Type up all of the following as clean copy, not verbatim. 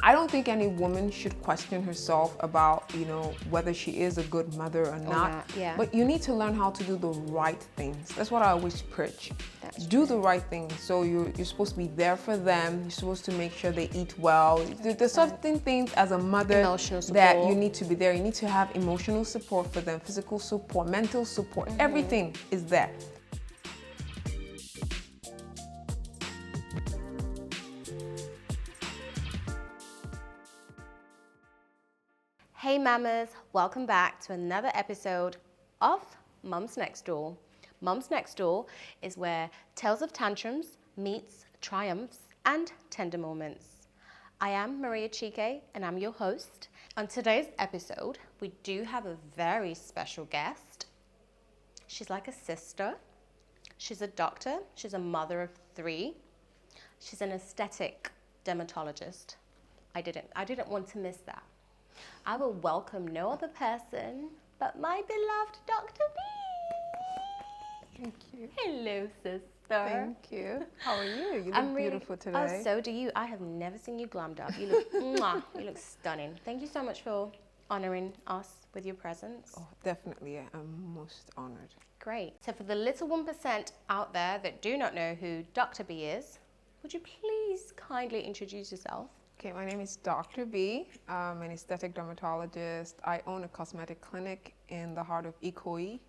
I don't think any woman should question herself about, whether she is a good mother or not. Yeah. But you need to learn how to do the right things. That's what I always preach. Do the right things. So you're supposed to be there for them. You're supposed to make sure they eat well. There's certain things as a mother that you need to be there. You need to have emotional support for them, physical support, mental support. Everything is there. Hey mamas, welcome back to another episode of Mums Next Door. Mums Next Door is where tales of tantrums meets triumphs and tender moments. I am Maria Chique and I'm your host. On today's episode, we do have a very special guest. She's like a sister. She's a doctor. She's a mother of 3. She's an aesthetic dermatologist. I didn't want to miss that. I will welcome no other person but my beloved Dr. Bea. Thank you. Hello, sister. Thank you. How are you? You look beautiful today. Oh, so do you. I have never seen you glammed up. You look, mwah, you look stunning. Thank you so much for honoring us with your presence. Oh, definitely. I'm most honored. Great. So for the little 1% out there that do not know who Dr. Bea is, would you please kindly introduce yourself? Okay, my name is Dr. Bea. I'm an aesthetic dermatologist. I own a cosmetic clinic in the heart of Ikoyi,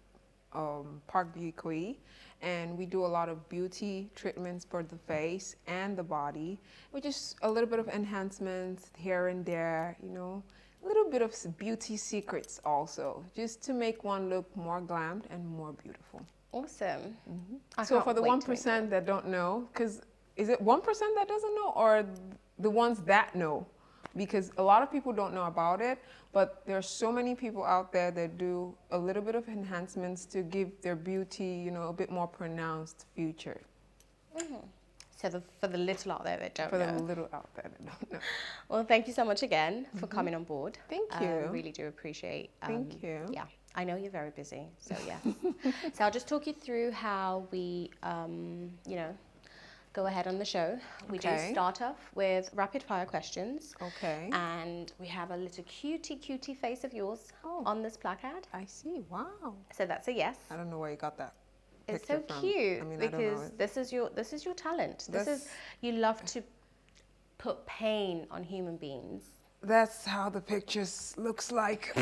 Parkview Ikoyi, and we do a lot of beauty treatments for the face and the body, which is a little bit of enhancements here and there, a little bit of beauty secrets also, just to make one look more glammed and more beautiful. Awesome. So for the 1% that don't know, because is it 1% that doesn't know or the ones that know? Because a lot of people don't know about it, but there are so many people out there that do a little bit of enhancements to give their beauty, a bit more pronounced future. So for the little out there that don't know. For the little out there that don't know. Well, thank you so much again for coming on board. Thank you. I really do appreciate. Thank you. Yeah, I know you're very busy, so yeah. So I'll just talk you through how we, go ahead on the show. We do start off with rapid fire questions. Okay. And we have a little cutie face of yours on this placard. I see. Wow. So that's a yes. I don't know where you got that. It's so cute. I mean, because this is your talent. You love to put pain on human beings. That's how the pictures looks like.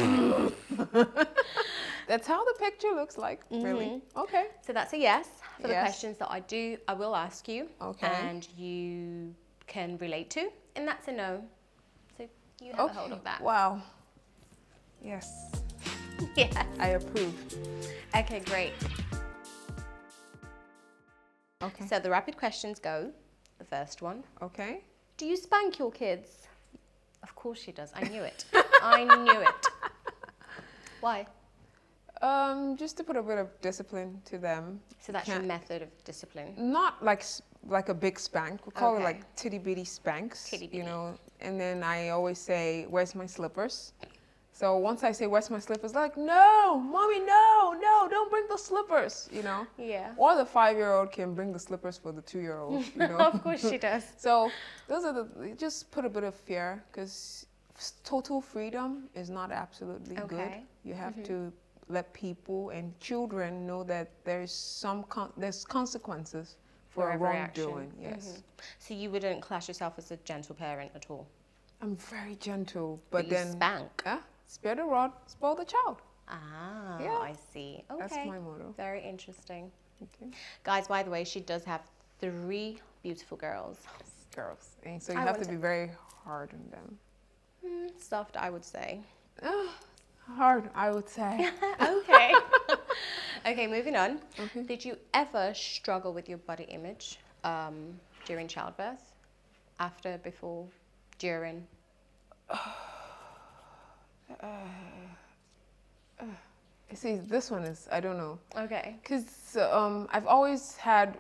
That's how the picture looks like, really. Okay. So that's a yes for the questions that I will ask you. Okay. And you can relate to. And that's a no. So you have a hold of that. Wow. Yes. Yes. I approve. Okay, great. Okay. So the rapid questions go. The first one. Okay. Do you spank your kids? Of course she does. I knew it. I knew it. Why? Just to put a bit of discipline to them. So that's your method of discipline? Not like a big spank. We call it like titty bitty spanks. Titty bitty. And then I always say, "Where's my slippers?" So once I say, "Where's my slippers?" Like, "No, mommy, no, don't bring the slippers." Yeah. Or the 5-year-old can bring the slippers for the 2-year-old. Of course she does. So those are just put a bit of fear, because total freedom is not absolutely good. You have to let people and children know that there's consequences for a wrongdoing. Yes. So you wouldn't class yourself as a gentle parent at all? I'm very gentle, but you then spank. Spare the rod, spoil the child. Ah, Yeah. I see. Okay. That's my motto. Very interesting. Okay. Guys, by the way, she does have 3 beautiful girls. Girls. And so you have to be very hard on them. Soft, I would say. Hard, I would say. Okay. Okay, moving on. Okay. Did you ever struggle with your body image during childbirth? After, before, during? See, this one is, I don't know. Okay. Because I've always had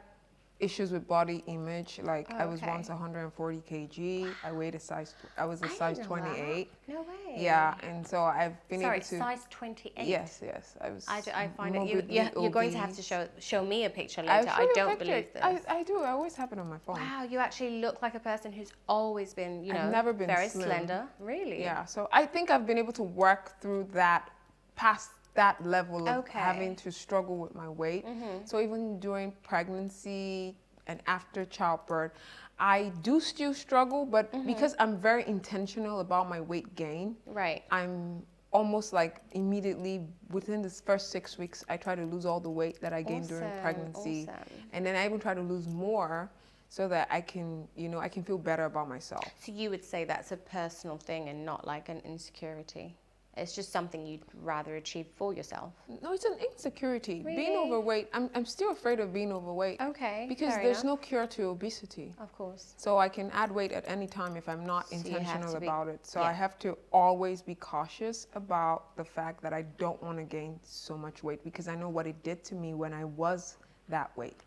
issues with body image. Like Oh, I was okay. once 140 kg. I was a I size didn't know that. 28. No way. Yeah, and so I've been Sorry, able to. size 28. Yes, I was I find it. morbidly You're going to have to obese. show me a picture I'll later. show I you a don't picture. believe this. I do. I always have it on my phone. Wow, you actually look like a person who's always been, I've never been very slim. slender. Really? Yeah, so I think I've been able to work through that, past that level of Okay. having to struggle with my weight. So even during pregnancy and after childbirth, I do still struggle, but because I'm very intentional about my weight gain, Right. I'm almost like immediately within the first 6 weeks, I try to lose all the weight that I gained during Awesome, pregnancy. awesome. And then I even try to lose more so that I can, I can feel better about myself. So you would say that's a personal thing and not like an insecurity. It's just something you'd rather achieve for yourself. No, it's an insecurity. Being Really? overweight, I'm still afraid of being overweight. Okay. Because fair there's enough. no cure to obesity. Of course. So I can add weight at any time if I'm not So you have intentional to be- about it. So yeah. I have to always be cautious about the fact that I don't want to gain so much weight because I know what it did to me when I was that weight.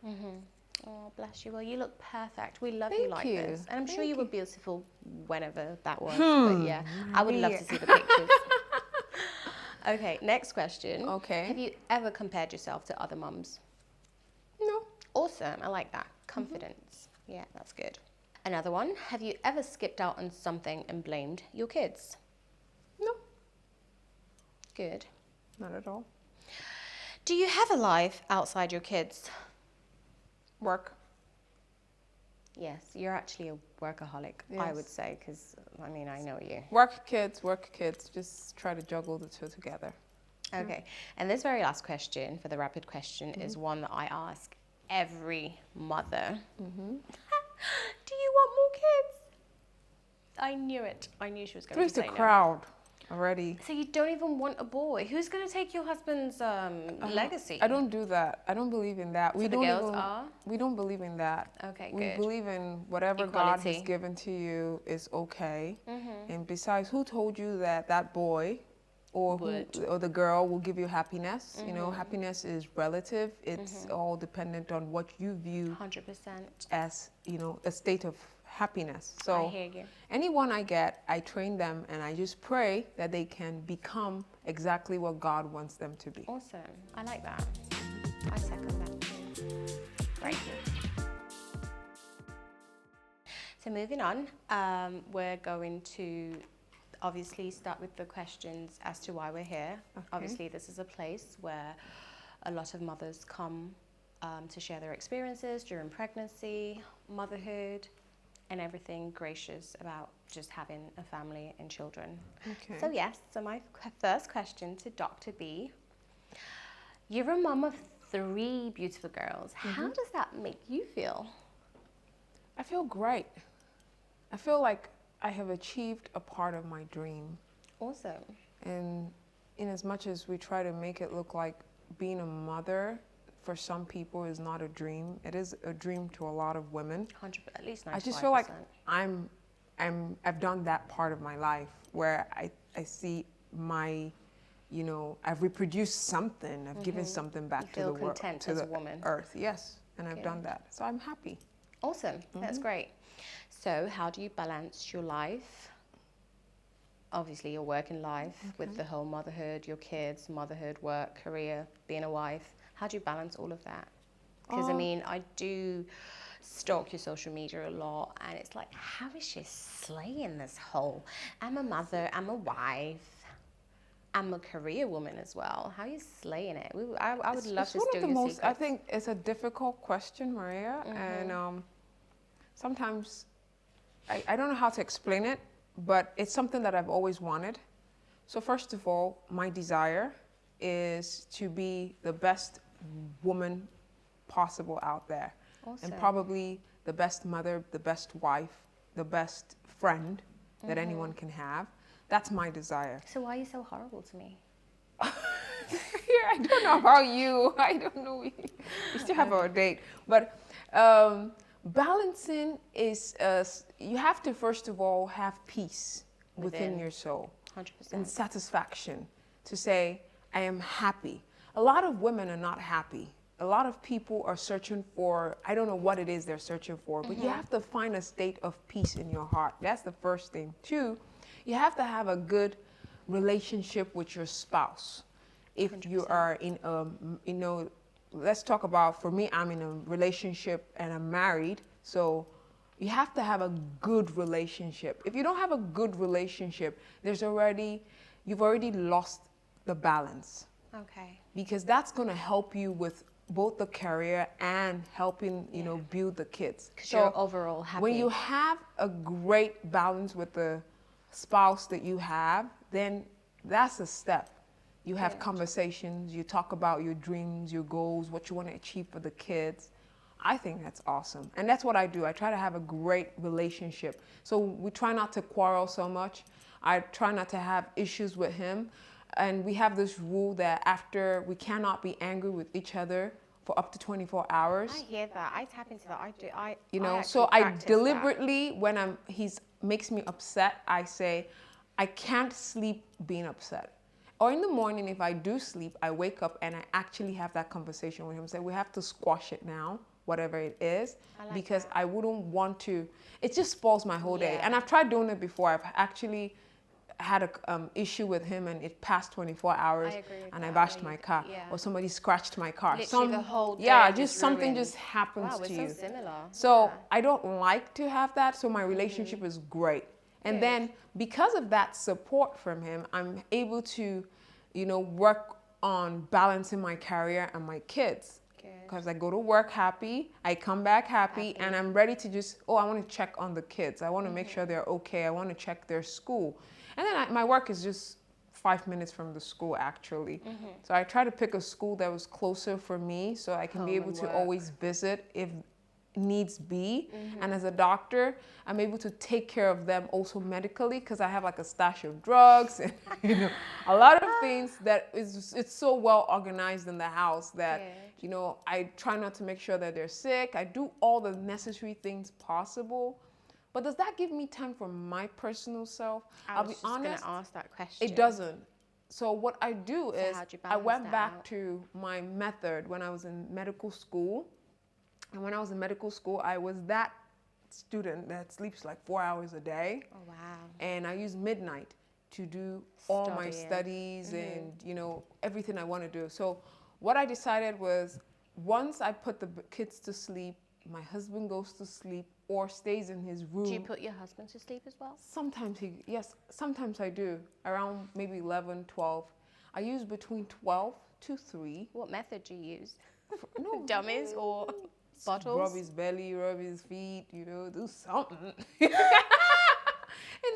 Oh, bless you. Well, you look perfect. We love you Thank like you. this. And I'm sure Thank you were you. beautiful whenever that was. But yeah, I would love to see the pictures. Okay, next question. Okay. Have you ever compared yourself to other mums? No. Awesome. I like that. Confidence. Yeah, that's good. Another one. Have you ever skipped out on something and blamed your kids? No. Good. Not at all. Do you have a life outside your kids? Work. Yes, you're actually a workaholic, I would Yes. say, because, I mean, I know you. Work, kids. Just try to juggle the two together. Okay, and this very last question for the rapid question is one that I ask every mother. Do you want more kids? I knew it. I knew she was going There's to the say crowd already. no. So you don't even want a boy? Who's going to take your husband's legacy? I don't do that. I don't believe in that. So the girls are? We don't believe in that. Okay, We good. believe in whatever God Equality. has given to you is okay. And besides, who told you that that boy or the girl will give you happiness? You know, happiness is relative. It's all dependent on what you view 100%. as, a state of happiness. So I hear you. anyone I get, I train them and I just pray that they can become exactly what God wants them to be. Awesome. I like that. I second that too. Right. So moving on, we're going to obviously start with the questions as to why we're here. Okay. Obviously, this is a place where a lot of mothers come to share their experiences during pregnancy, motherhood, and everything gracious about just having a family and children. Okay. So yes, so my first question to Dr. B. You're a mum of 3 beautiful girls. How does that make you feel? I feel great. I feel like I have achieved a part of my dream. Awesome. And in as much as we try to make it look like being a mother for some people is not a dream, it is a dream to a lot of women. 100%, at least 95%. I just feel like I've done that part of my life where I see my, I've reproduced something. I've given something back You to feel the world, content to as a the woman. earth. Yes, and I've done Good. that. So I'm happy. Awesome. That's great. So how do you balance your life? Obviously, your working life with the whole motherhood, your kids, motherhood, work, career, being a wife. How do you balance all of that? Because, I mean, I do stalk your social media a lot, and it's like, how is she slaying this whole? I'm a mother, I'm a wife, I'm a career woman as well. How are you slaying it? I would love to one steal of the your most, secrets. I think it's a difficult question, Maria, and sometimes I don't know how to explain it, but it's something that I've always wanted. So first of all, my desire is to be the best woman possible out there. Awesome. And probably the best mother, the best wife, the best friend that anyone can have. That's my desire. So why are you so horrible to me? Yeah, I don't know about you. I don't know. We still have our date. But balancing is, you have to first of all have peace within your soul. 100%. And satisfaction to say, I am happy. A lot of women are not happy. a lot of people are searching for, I don't know what it is they're searching for, but you have to find a state of peace in your heart. That's the first thing. Two, you have to have a good relationship with your spouse. If you 100%. are in let's talk about, for me, I'm in a relationship and I'm married. So you have to have a good relationship. If you don't have a good relationship, you've already lost the balance, Okay. because that's going to help you with both the career and helping, build the kids. Because you're overall happy. When you have a great balance with the spouse that you have, then that's a step. You have Good. conversations, you talk about your dreams, your goals, what you want to achieve for the kids. I think that's awesome. And that's what I do. I try to have a great relationship. So we try not to quarrel so much. I try not to have issues with him. And we have this rule that after, we cannot be angry with each other for up to 24 hours. I hear that. I tap into that. I do. So I practice that. deliberately, when he's makes me upset, I say, I can't sleep being upset. Or in the morning, if I do sleep, I wake up and I actually have that conversation with him. Say, we have to squash it now, whatever it is, because that. I wouldn't want to. It just spoils my whole day. Yeah. And I've tried doing it before. I've actually had a issue with him, and it passed 24 hours, I agree with and I that. bashed my car, Yeah. or somebody scratched my car. Literally the whole day just just something ruined. just happens Wow, to we're you. so similar. So Yeah. I don't like to have that. So my relationship is great. And Good. then because of that support from him, I'm able to, work on balancing my career and my kids. Good. Because I go to work happy, I come back happy, and I'm ready to just, I want to check on the kids. I want to make sure they're okay. I want to check their school. And then my work is just 5 minutes from the school, actually. So I try to pick a school that was closer for me, so I can be Home able and to work. always visit if needs be. And as a doctor, I'm able to take care of them also medically, because I have like a stash of drugs and a lot of things that it's so well organized in the house that I try not to make sure that they're sick. I do all the necessary things possible. But does that give me time for my personal self? I was just going to ask that question. It doesn't. So what I do is how'd you I balance went that back out? to my method when I was in medical school. And when I was in medical school, I was that student that sleeps like 4 hours a day. Oh, wow. And I use midnight to do all my Studying. studies and, everything I want to do. So what I decided was, once I put the kids to sleep, my husband goes to sleep or stays in his room. Do you put your husband to sleep as well? Sometimes I do. Around maybe 11, 12. I use between 12 to 3. What method do you use? No, Dummies or bottles? Rub his belly, rub his feet, do something. And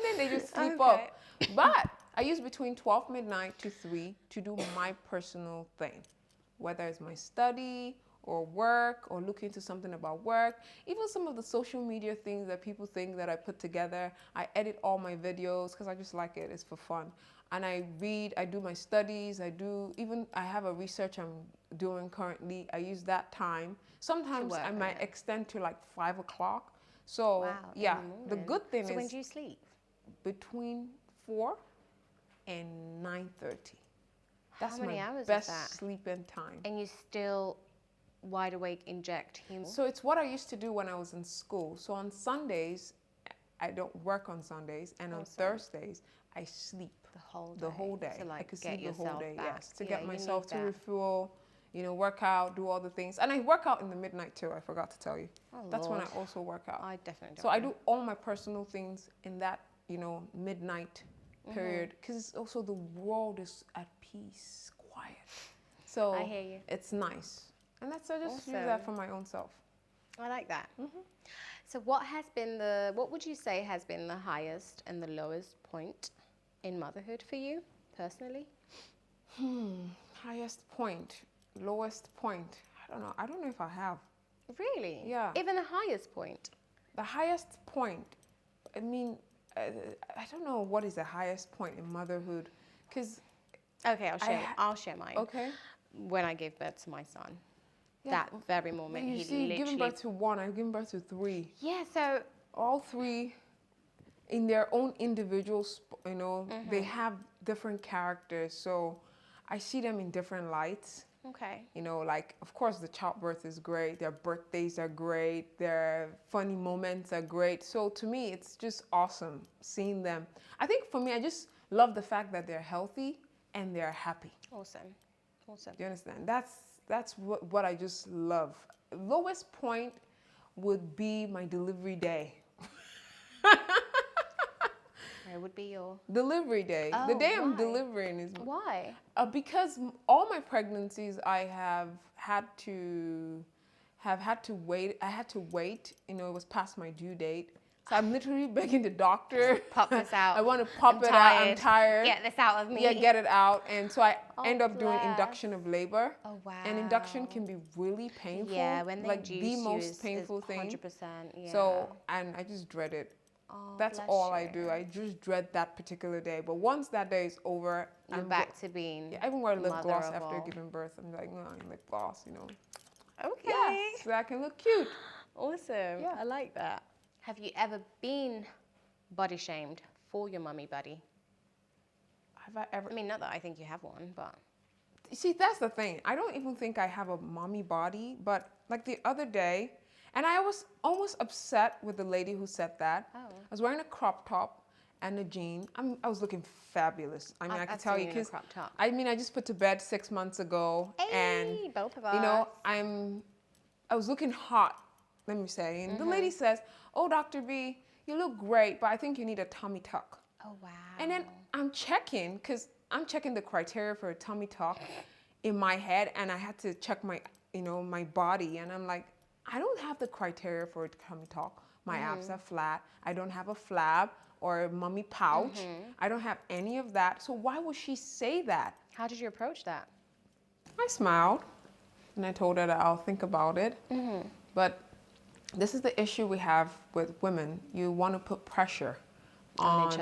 then they just sleep up. But I use between 12 midnight to 3 to do my personal thing. Whether it's my study or work or look into something about work, even some of the social media things that people think that I put together. I edit all my videos because I just like it. It's for fun. And I read, I do my studies, I have a research I'm doing currently. I use that time. Sometimes I might extend to like 5 o'clock. So yeah, the good thing is. So when do you sleep? Between 4 and 9:30. That's How many my hours best is that? sleeping time. And you still wide awake, inject humor? So it's what I used to do when I was in school. So on Sundays, I don't work on Sundays, and on Thursdays, I sleep the whole day. So like I could get sleep the whole day, back. yes, to get myself to refuel, work out, do all the things. And I work out in the midnight too, I forgot to tell you. That's when I also work out. I definitely don't. So I do all my personal things in that, midnight period, because also the world is at peace, quiet. So I hear you. It's nice. And I just use that for my own self. I like that. So what would you say has been the highest and the lowest point in motherhood for you, personally? Highest point, lowest point. I don't know. I don't know if I have. Really? Yeah. Even the highest point? The highest point, I mean, I don't know what is the highest point in motherhood, because... Okay, I'll share mine. Okay. When I gave birth to my son. That very moment, you see, giving birth to 1, I've given birth to 3. Yeah, so... All 3, in their own individuals, they have different characters. So I see them in different lights. Okay. You know, like, of course, the childbirth is great. Their birthdays are great. Their funny moments are great. So to me, it's just awesome seeing them. I think for me, I just love the fact that they're healthy and they're happy. Awesome. Awesome. Do you understand? That's what I just love. Lowest point would be my delivery day. Where would be your... Delivery day. The Oh, day I'm why? delivering is Why? because all my pregnancies I have had to wait. I had to wait. You know, it was past my due date. So I'm literally begging the doctor. Pop this out. I want to pop I'm it tired. out. I'm tired. Get this out of me. Yeah, get it out. And so I Oh, end up doing bless. induction of labor. Oh, wow. And induction can be really painful. Yeah, when they like induce the you most is painful thing. 100%. Yeah. So, and I just dread it. Oh, That's bless all I you. do. I just dread that particular day. But once that day is over, You're I'm back to being... yeah, I even wear lip mother gloss of after all. giving birth. I'm like, no, lip gloss, you know. Okay. Yeah, so I can look cute. Awesome. Yeah. I like that. Have you ever been body shamed for your mummy buddy? Have I ever? I mean, not that I think you have one, but... See, that's the thing. I don't even think I have a mommy body, but like the other day, and I was almost upset with the lady who said that. Oh. I was wearing a crop top and a jean. I was looking fabulous. I mean, I I've can tell seen you you in a because crop top. I mean, I just put to bed 6 months ago, and Hey, both of us. you know, I was looking hot. Let me say, and the lady says, "Oh, Dr. B, you look great, but I think you need a tummy tuck." Oh, wow. And then I'm checking, because I'm checking the criteria for a tummy tuck in my head, and I had to check my, you know, my body, and I'm like, I don't have the criteria for a tummy tuck. My abs are flat. I don't have a flab or a mummy pouch. I don't have any of that. So why would she say that? How did you approach that? I smiled, and I told her that I'll think about it. But this is the issue we have with women. You want to put pressure On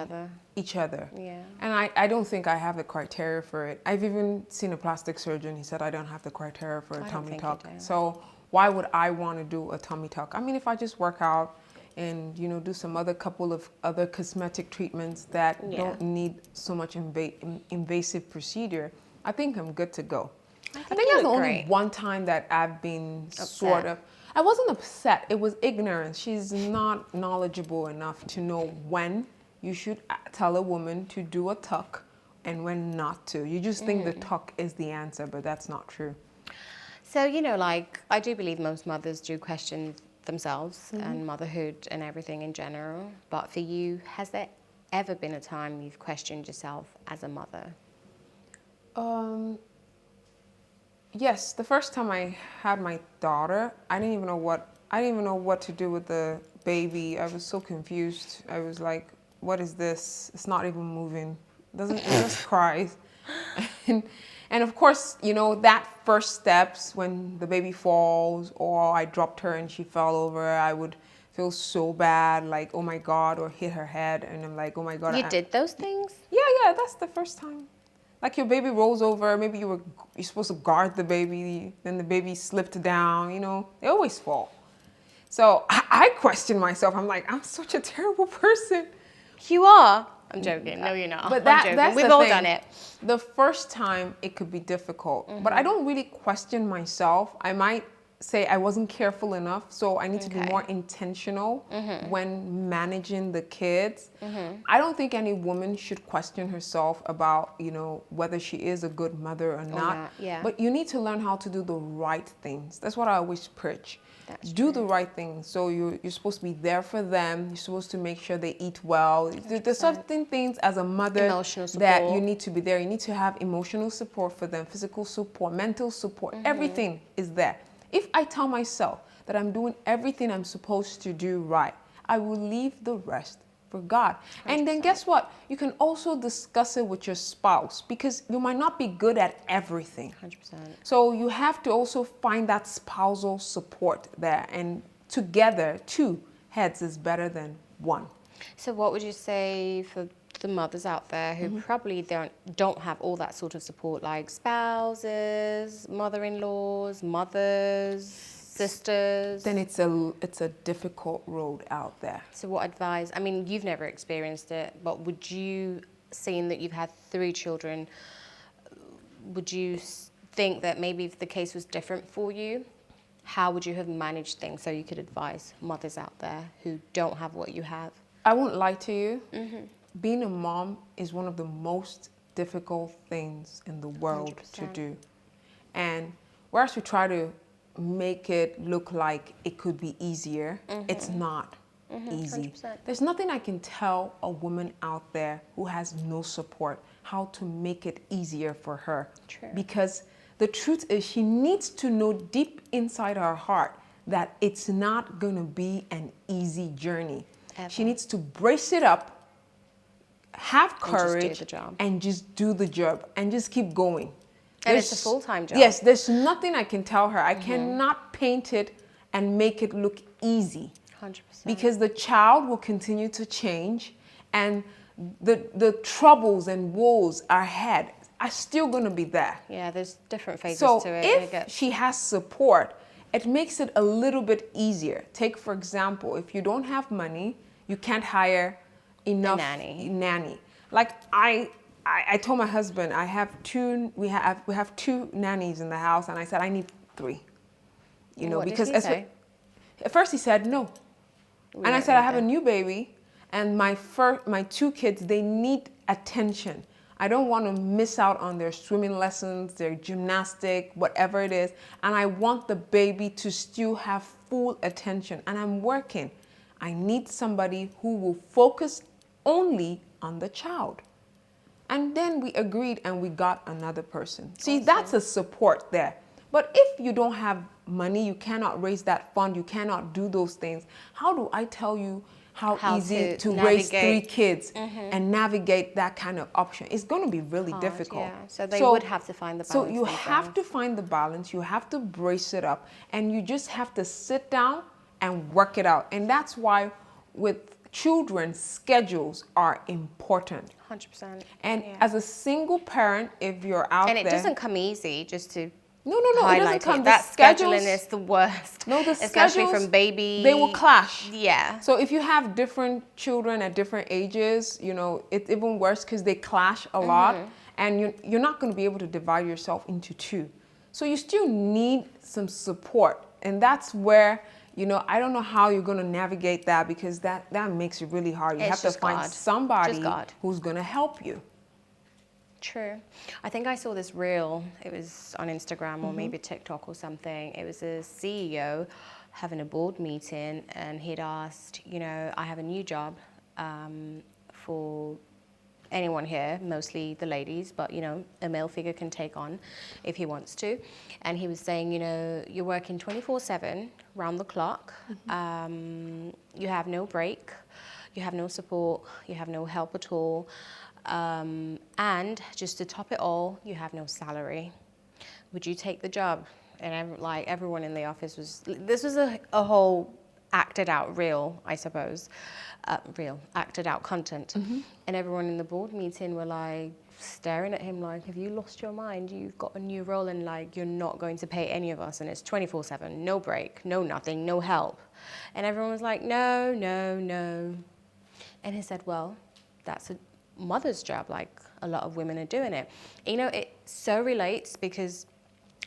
each other. Yeah. And I don't think I have the criteria for it. I've even seen a plastic surgeon. He said I don't have the criteria for a I don't tummy think you tuck. do. So why would I want to do a tummy tuck? I mean, if I just work out and, you know, do some other couple of other cosmetic treatments that Yeah. don't need so much invasive procedure, I think I'm good to go. I think you that's the look only great. one time that I've been Upset. sort of, I wasn't upset. It was ignorance. She's not knowledgeable enough to know when you should tell a woman to do a tuck and when not to. You just think the tuck is the answer, but that's not true. So, you know, like, I do believe most mothers do question themselves and motherhood and everything in general. But for you, has there ever been a time you've questioned yourself as a mother? Yes, the first time I had my daughter, I didn't even know what to do with the baby. I was so confused. I was like, what is this? It's not even moving. It just cries. And of course, you know, that first steps when the baby falls or I dropped her and she fell over, I would feel so bad, like, oh my God, or hit her head. And I'm like, oh my God. You did those things? Yeah, that's the first time. Like your baby rolls over, maybe you're supposed to guard the baby, then the baby slipped down, you know, they always fall. So I question myself. I'm like, I'm such a terrible person. You are? I'm joking. No, you're not. But I'm joking. that's We've the all thing. done it. The first time it could be difficult, but I don't really question myself. I might say I wasn't careful enough, so I need to be Okay. more intentional when managing the kids. I don't think any woman should question herself about, you know, whether she is a good mother or not. not, yeah. But you need to learn how to do the right things. That's what I always preach. That's Do the right thing. So you're supposed to be there for them. You're supposed to make sure they eat well. There's certain things as a mother Emotional that support. you need to be there. You need to have emotional support for them, physical support, mental support. Everything is there. If I tell myself that I'm doing everything I'm supposed to do right, I will leave the rest for God. And then guess what? You can also discuss it with your spouse because you might not be good at everything. 100%. So you have to also find that spousal support there. And together, two heads is better than one. So what would you say for the mothers out there who probably don't have all that sort of support, like spouses, mother-in-laws, mothers, sisters? Then it's a difficult road out there. So what advice, I mean, you've never experienced it, but would you, seeing that you've had 3 children, would you think that maybe if the case was different for you, how would you have managed things so you could advise mothers out there who don't have what you have? I won't lie to you. Being a mom is one of the most difficult things in the world to 100%. do. And whereas we try to make it look like it could be easier, it's not easy. 100%. There's nothing I can tell a woman out there who has no support how to make it easier for her. True. Because the truth is, she needs to know deep inside her heart that it's not going to be an easy journey. She Ever. needs to brace it up, have just do courage, the job. and just do the job and just keep going. And it's a full-time job. Yes, there's nothing I can tell her. I cannot paint it and make it look easy. 100%. Because the child will continue to change, and the troubles and woes ahead are still going to be there. Yeah, there's different phases So to it. and it if she has support, it makes it a little bit easier. Take, for example, if you don't have money, you can't hire enough nanny. Like I told my husband, we have two nannies in the house, and I said I need 3. You know, What did because he say? at first he said no. And I said I have a new baby, and my 2 kids, they need attention. I don't want to miss out on their swimming lessons, their gymnastic, whatever it is. And I want the baby to still have full attention. And I'm working. I need somebody who will focus only on the child. And then we agreed and we got another person. See, that's a support there. But if you don't have money, you cannot raise that fund, you cannot do those things, how do I tell you how easy to raise 3 kids and navigate that kind of option? It's going to be really difficult. Yeah. So they would have to find the balance. So you have to find the balance, you have to brace it up, and you just have to sit down and work it out. And that's why with children, schedules are important. 100%. And as a single parent, if you're out there... And it doesn't come easy, just to No, it doesn't highlight come. it. That scheduling is the worst. No, the especially schedules, from baby. they will clash. Yeah. So if you have different children at different ages, you know, it's even worse because they clash a lot, and you're not going to be able to divide yourself into 2. So you still need some support, and that's where, you know, I don't know how you're going to navigate that, because that makes it really hard. You have to find somebody who's going to help you. True. I think I saw this reel. It was on Instagram or maybe TikTok or something. It was a CEO having a board meeting, and he'd asked, you know, I have a new job for anyone here, mostly the ladies, but, you know, a male figure can take on if he wants to. And he was saying, you know, you're working 24/7, round the clock. You have no break. You have no support. You have no help at all. And just to top it all, you have no salary. Would you take the job? And everyone in the office this was a whole acted out reel, I suppose, acted out content. And everyone in the board meeting were like staring at him like, have you lost your mind? You've got a new role, and like, you're not going to pay any of us, and it's 24/7, no break, no nothing, no help. And everyone was like, no, no, no. And he said, well, that's a mother's job, like a lot of women are doing it. You know, it so relates, because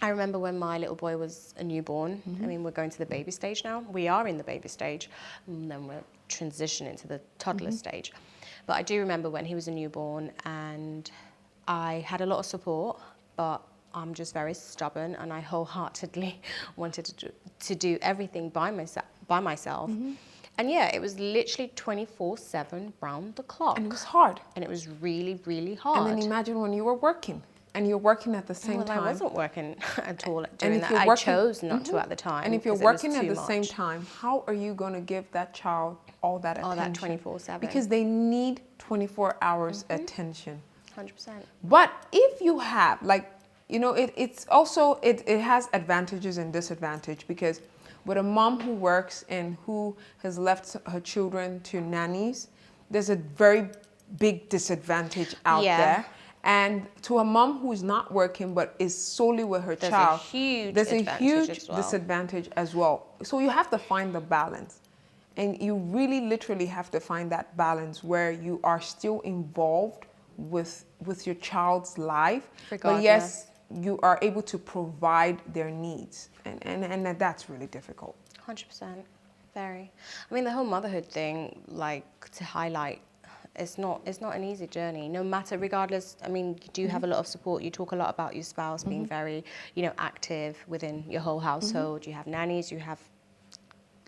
I remember when my little boy was a newborn. I mean, we're going to the baby stage now. We are in the baby stage, and then we're transitioning to the toddler stage. But I do remember when he was a newborn, and I had a lot of support, but I'm just very stubborn, and I wholeheartedly wanted to do everything by myself. And yeah, it was literally 24/7 round the clock. And it was hard. And it was really, really hard. And then imagine when you were working, and you're working at the same time. I wasn't working at all during that. I chose not to at the time. And if you're working at the same time, how are you going to give that child all that attention? All that 24/7. Because they need 24 hours attention. 100%. But if you have, like, you know, it's also, it has advantages and disadvantages, because with a mom who works and who has left her children to nannies, there's a very big disadvantage out there. And to a mom who is not working but is solely with her child, there's a huge disadvantage as well. So you have to find the balance. And you really literally have to find that balance where you are still involved with your child's life. Regardless. But yes, you are able to provide their needs, and that's really difficult. 100%. Very. I mean, the whole motherhood thing, like to highlight, it's not an easy journey. No matter, regardless. I mean, you do have a lot of support. You talk a lot about your spouse being very, active within your whole household. You have nannies. You have,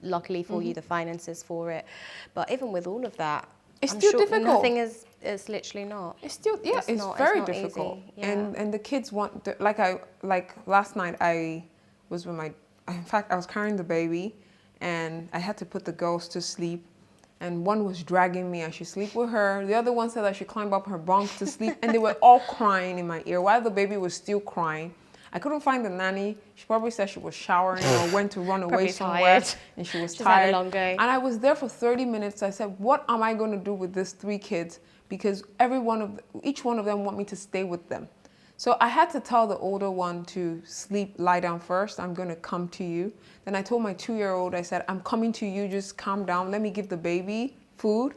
luckily for you, the finances for it. But even with all of that, It's I'm still sure difficult. nothing is. It's literally not. It's still, yeah, it's not, very not difficult. easy. Yeah. And the kids want, like last night I was with in fact, I was carrying the baby and I had to put the girls to sleep. And one was dragging me, I should sleep with her. The other one said I should climb up her bunk to sleep. And they were all crying in my ear while the baby was still crying. I couldn't find the nanny. She probably said she was showering or went to run away somewhere. Tired. And she was She's tired. had a long day. And I was there for 30 minutes. I said, what am I going to do with these 3 kids? Because each one of them want me to stay with them. So I had to tell the older one to lie down first. I'm going to come to you. Then I told my 2-year-old, I said, I'm coming to you. Just calm down. Let me give the baby food.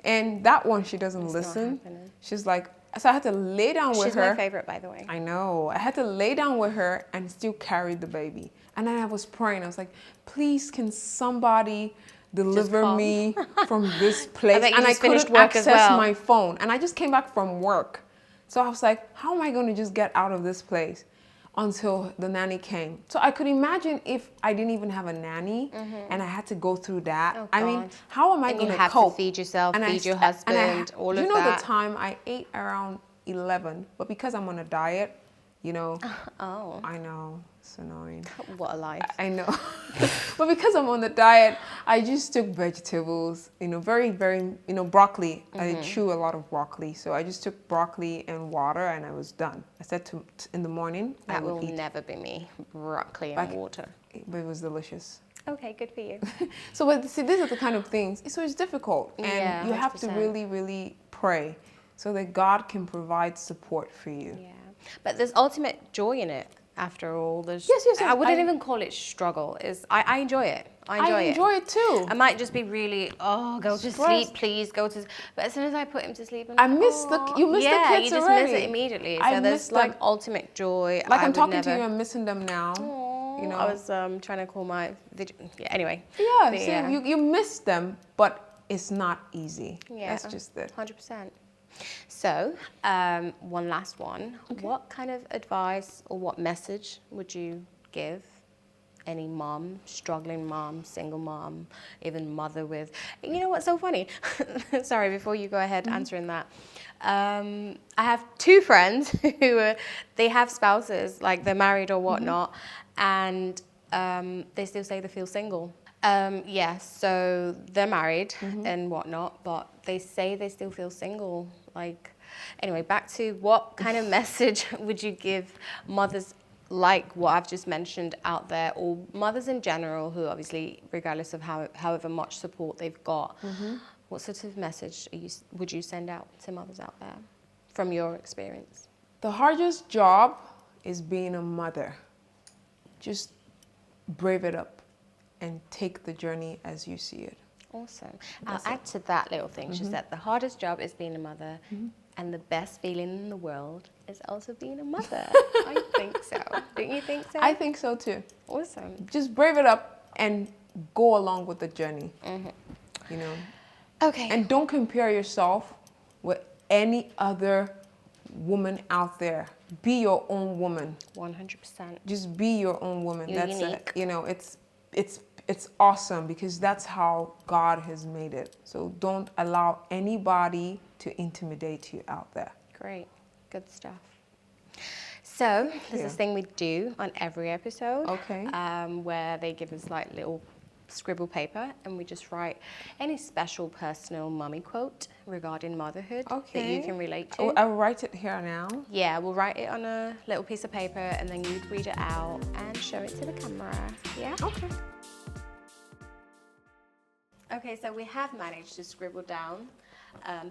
And that one, she doesn't listen. She's like, so I had to lay down with her. She's my favorite, by the way. I know. I had to lay down with her and still carry the baby. And then I was praying. I was like, please, can somebody deliver me from this place? And I finished couldn't work as access well. my phone. And I just came back from work. So I was like, how am I going to just get out of this place until the nanny came? So I could imagine if I didn't even have a nanny and I had to go through that. Oh, I mean, God. how am I And going you to have cope? to feed yourself, And feed your husband, all of that. You know the time I ate around 11, but because I'm on a diet, Oh. I know, it's annoying. What a life. I know. But because I'm on the diet, I just took vegetables, very, very, broccoli. I chew a lot of broccoli. So I just took broccoli and water and I was done. I said in the morning, I That would will eat. never be me. Broccoli and water. But it was delicious. Okay, good for you. So, but see, these are the kind of things. So it's difficult. And Yeah, you have to 100%. really, really pray so that God can provide support for you. Yeah. But there's ultimate joy in it, after all. There's, Yes. I wouldn't even call it struggle. I enjoy it. I enjoy it too. I might just be really, go to sleep, please, go to... But as soon as I put him to sleep, I miss you miss the kids you just already. miss it immediately. I So miss there's them. like ultimate joy. Like I I'm would talking never... to you, I'm missing them now. Aww. I was trying to call my... anyway. Yeah, But see, yeah. You miss them, but it's not easy. Yeah. That's just it. 100%. So, one last one. Okay. What kind of advice or what message would you give any mom, struggling mom, single mom, even mother with... You know what's so funny? Sorry, before you go ahead answering that. I have 2 friends who they have spouses, like they're married or whatnot, and they still say they feel single. So they're married and whatnot, but they say they still feel single. Anyway, back to what kind of message would you give mothers like what I've just mentioned out there, or mothers in general who obviously, regardless of however much support they've got, what sort of message would you send out to mothers out there from your experience? The hardest job is being a mother. Just brave it up and take the journey as you see it. Awesome. I'll add to that little thing. She said the hardest job is being a mother, and the best feeling in the world is also being a mother. I think so. Don't you think so? I think so too. Awesome. Just brave it up and go along with the journey. Okay. And don't compare yourself with any other woman out there. Be your own woman. 100%. Just be your own woman. You're That's unique. it. It's awesome because that's how God has made it. So don't allow anybody to intimidate you out there. Great. Good stuff. So there's this thing we do on every episode. Okay. Where they give us like little scribble paper and we just write any special personal mummy quote regarding motherhood that you can relate to. I'll write it here now. Yeah, we'll write it on a little piece of paper and then you'd read it out and show it to the camera. Yeah? Okay. Okay, so we have managed to scribble down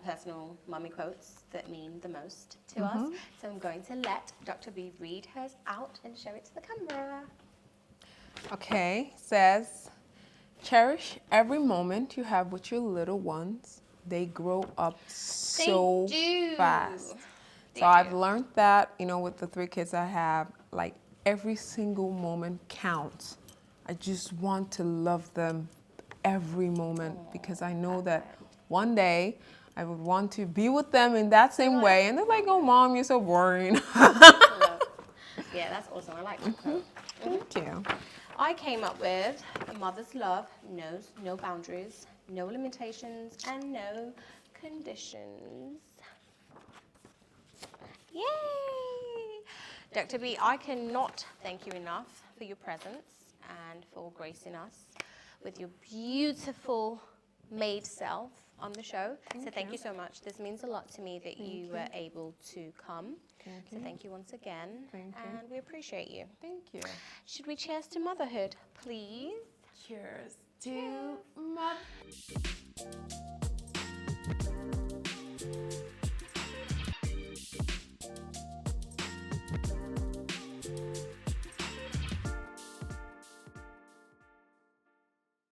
personal mummy quotes that mean the most to us. So I'm going to let Dr. B read hers out and show it to the camera. Okay, says, cherish every moment you have with your little ones. They grow up so fast. So I've learned that, with the 3 kids I have, like every single moment counts. I just want to love them every moment because I know that one day I would want to be with them in that same way. And they're like, oh, Mom, you're so boring. Yeah, that's awesome. I like that quote. Thank you. I came up with a mother's love knows no boundaries, no limitations, and no conditions. Yay! Dr. B, I cannot thank you enough for your presence and for gracing us with your beautiful maid self on the show. Thank you so much. This means a lot to me that you were able to come. So thank you once again. Thank you. And we appreciate you. Thank you. Should we cheers to motherhood, please? Cheers to mother.